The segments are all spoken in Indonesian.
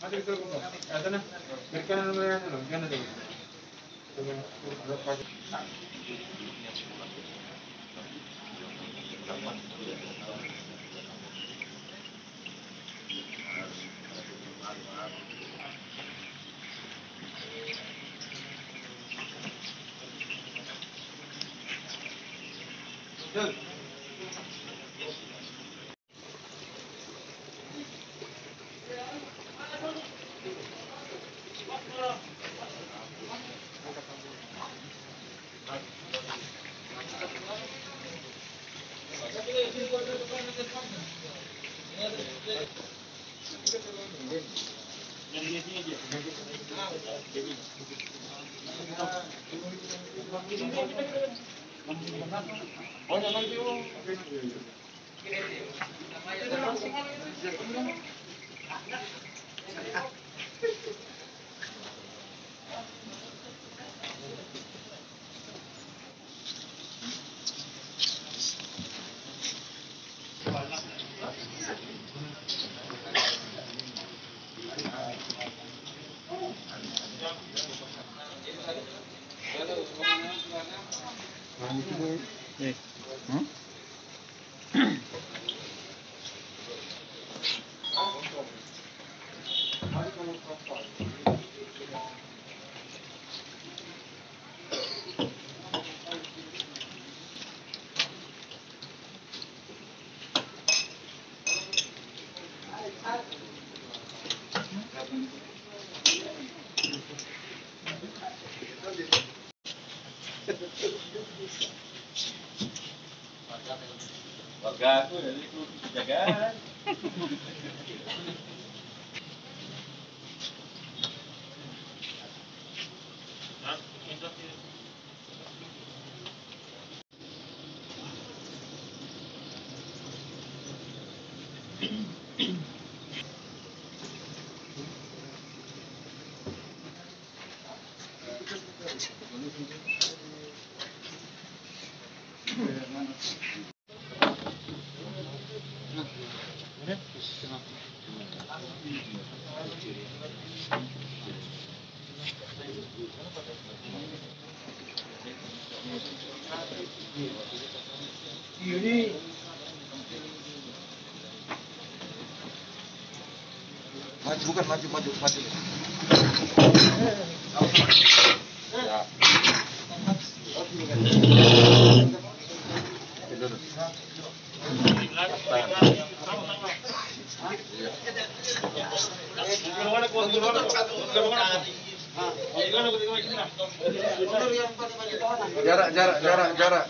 mati betul kok. Ada nah. Mereka namanya loh, kan ada. Warga aku dari itu penjagaan. Maju. Ya. Jarak.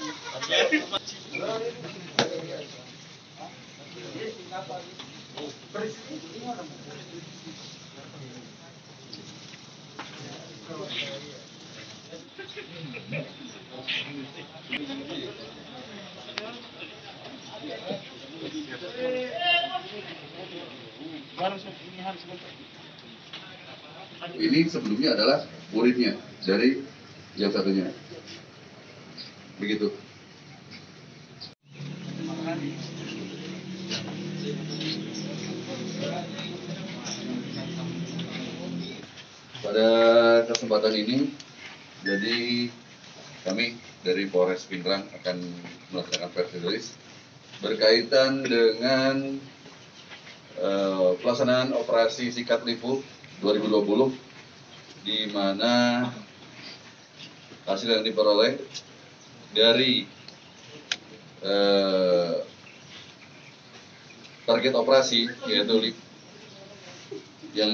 Ini sebelumnya adalah muridnya dari yang satunya. Begitu. Pada kesempatan ini, jadi kami dari Polres Pindrang akan melaksanakan press release berkaitan dengan pelaksanaan operasi Sikat Lipu 2020, di mana hasil yang diperoleh dari target operasi, yaitu yang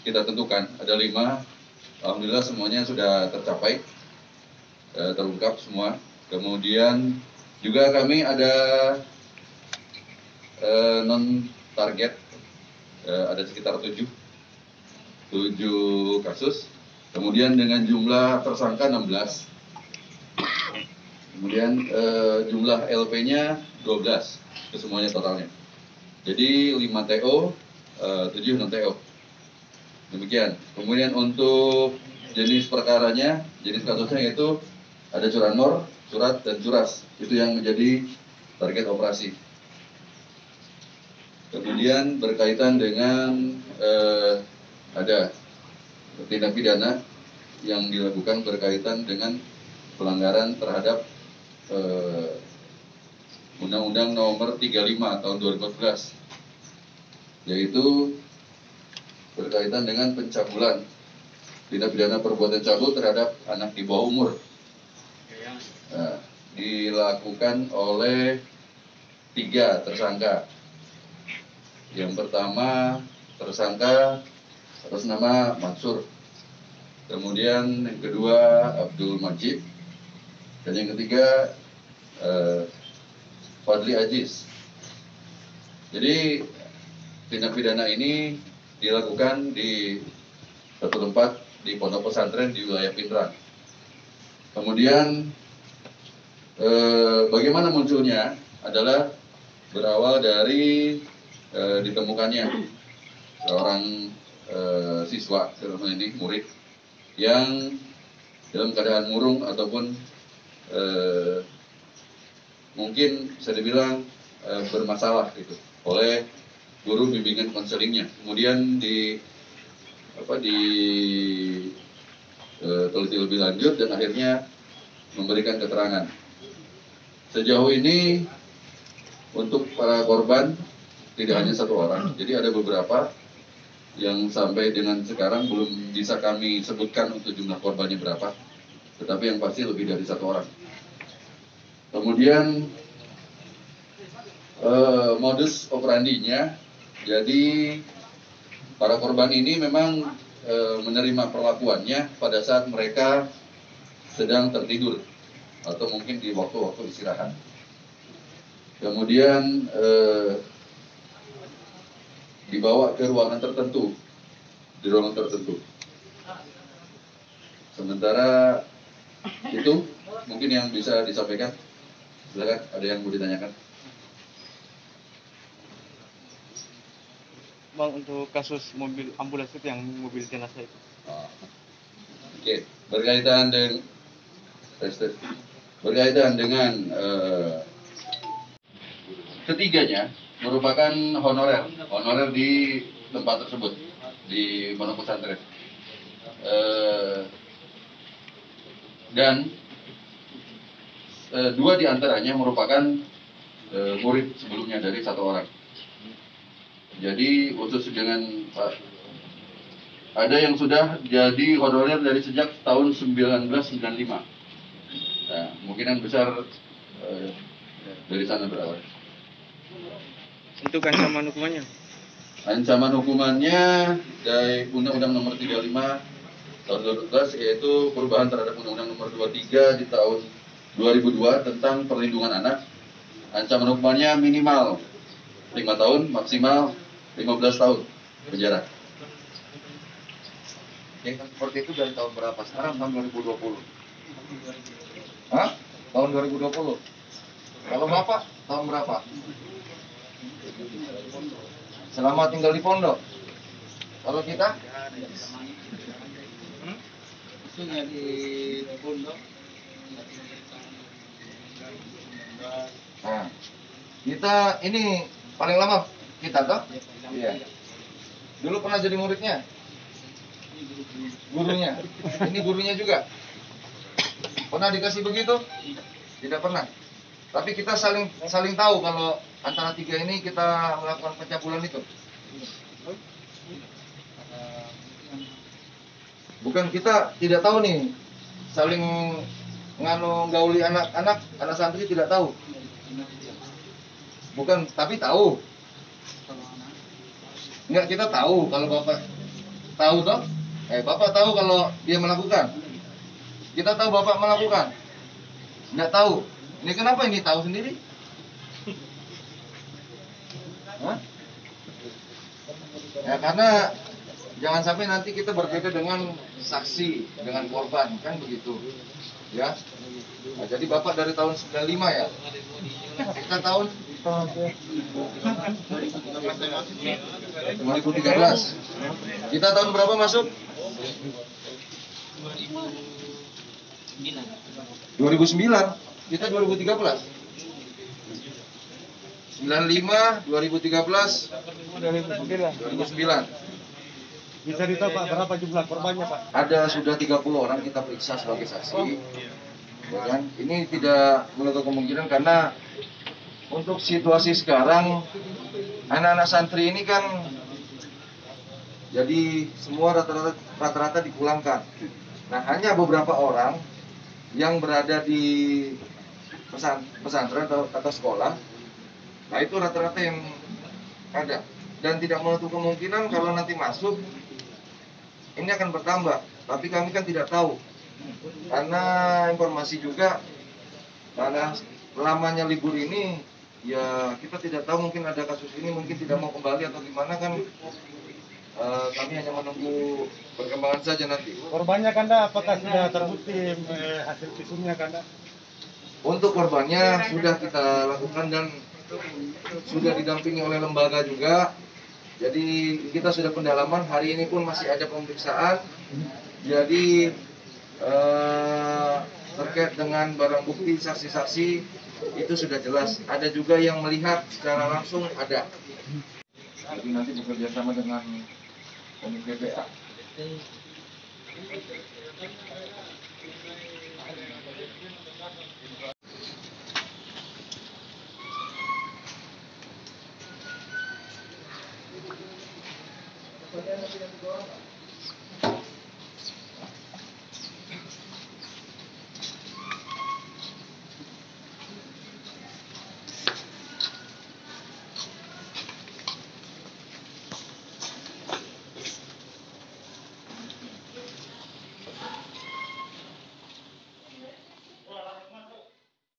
kita tentukan ada 5. Alhamdulillah semuanya sudah tercapai, terungkap semua. Kemudian juga kami ada non target, ada sekitar 7 kasus. Kemudian dengan jumlah tersangka 16. Kemudian jumlah LP-nya 12, itu semuanya totalnya. Jadi 5 TO, 7 non TO. Demikian. Kemudian untuk jenis perkaranya, jenis kasusnya yaitu ada curanmor, curat, dan curas. Itu yang menjadi target operasi. Kemudian berkaitan dengan ada tindak pidana yang dilakukan berkaitan dengan pelanggaran terhadap Undang-Undang Nomor 35 tahun 2014, yaitu berkaitan dengan pencabulan, tindak pidana perbuatan cabul terhadap anak di bawah umur. Nah, dilakukan oleh 3 tersangka. Yang pertama tersangka atas nama Mansur, kemudian yang kedua Abdul Majid, dan yang ketiga Fadli Aziz. Jadi tindak pidana ini dilakukan di satu tempat di pondok pesantren di wilayah Pindrang. Kemudian bagaimana munculnya adalah berawal dari ditemukannya seorang siswa dalam hal ini murid yang dalam keadaan murung ataupun mungkin bisa dibilang bermasalah gitu oleh guru bimbingan konselingnya. Kemudian teliti lebih lanjut dan akhirnya memberikan keterangan. Sejauh ini untuk para korban tidak hanya 1 orang, jadi ada beberapa yang sampai dengan sekarang belum bisa kami sebutkan untuk jumlah korbannya berapa, tetapi yang pasti lebih dari 1 orang. Kemudian modus operandinya, jadi para korban ini memang menerima perlakuannya pada saat mereka sedang tertidur atau mungkin di waktu-waktu istirahat. Kemudian dibawa ke ruangan tertentu, di ruangan tertentu. Sementara itu mungkin yang bisa disampaikan. Silakan, ada yang mau ditanyakan? Bang, untuk kasus mobil ambulans itu yang mobil jenazah itu. Oke, berkaitan dengan ketiganya merupakan honorer di tempat tersebut di pondok pesantren, dan 2 diantaranya merupakan murid sebelumnya dari 1 orang. Jadi khusus dengan ada yang sudah jadi honorer dari sejak tahun 1995. Nah, kemungkinan besar dari sana berawal. Untuk ancaman hukumannya? Ancaman hukumannya dari Undang-Undang Nomor 35 tahun 2012, yaitu perubahan terhadap Undang-Undang Nomor 23 di tahun 2002 tentang perlindungan anak. Ancaman hukumannya minimal 5 tahun, maksimal 15 tahun penjara. Seperti itu dari tahun berapa? Sekarang tahun 2020. Hah? Tahun 2020. Kalau Bapak tahun berapa? Selama tinggal di pondok. Kalau kita? Maksudnya di pondok. Nah, kita ini paling lama kita toh? Iya. Dulu pernah jadi muridnya? Gurunya. Ini gurunya juga. Pernah dikasih begitu? Tidak pernah. Tapi kita saling tahu kalau antara 3 ini kita melakukan pencabulan itu. Bukan kita tidak tahu nih, saling gauli anak santri tidak tahu. Bukan, tapi tahu. Enggak, kita tahu kalau Bapak tahu toh? Bapak tahu kalau dia melakukan. Kita tahu Bapak melakukan. Enggak tahu. Ini kenapa ini tahu sendiri? Hah? Ya karena jangan sampai nanti kita berbeda dengan saksi, dengan korban, kan begitu. Ya. Nah, jadi Bapak dari tahun 95 ya. Kita tahun 2013. Kita tahun berapa masuk? 2009, kita 2013. 95, 2013, 2009. Bisa ditahu Pak berapa jumlah korbannya Pak? Ada sudah 30 orang kita periksa sebagai saksi. Ya kan? Ini tidak menutup kemungkinan karena untuk situasi sekarang anak-anak santri ini kan jadi semua rata-rata dipulangkan. Nah, hanya beberapa orang yang berada di pesantren atau sekolah. Nah, itu rata-rata yang ada. Dan tidak menutup kemungkinan kalau nanti masuk ini akan bertambah. Tapi kami kan tidak tahu. Karena informasi juga karena lamanya libur ini ya kita tidak tahu, mungkin ada kasus ini mungkin tidak mau kembali atau gimana kan. Kami hanya menunggu perkembangan saja nanti. Korbannya Kanda apakah sudah terbukti hasil visumnya Kanda? Untuk korbannya sudah kita lakukan dan sudah didampingi oleh lembaga juga. Jadi kita sudah pendalaman, hari ini pun masih ada pemeriksaan. Jadi terkait dengan barang bukti, saksi-saksi itu sudah jelas. Ada juga yang melihat secara langsung ada. Jadi nanti bekerja sama dengan Komite PA.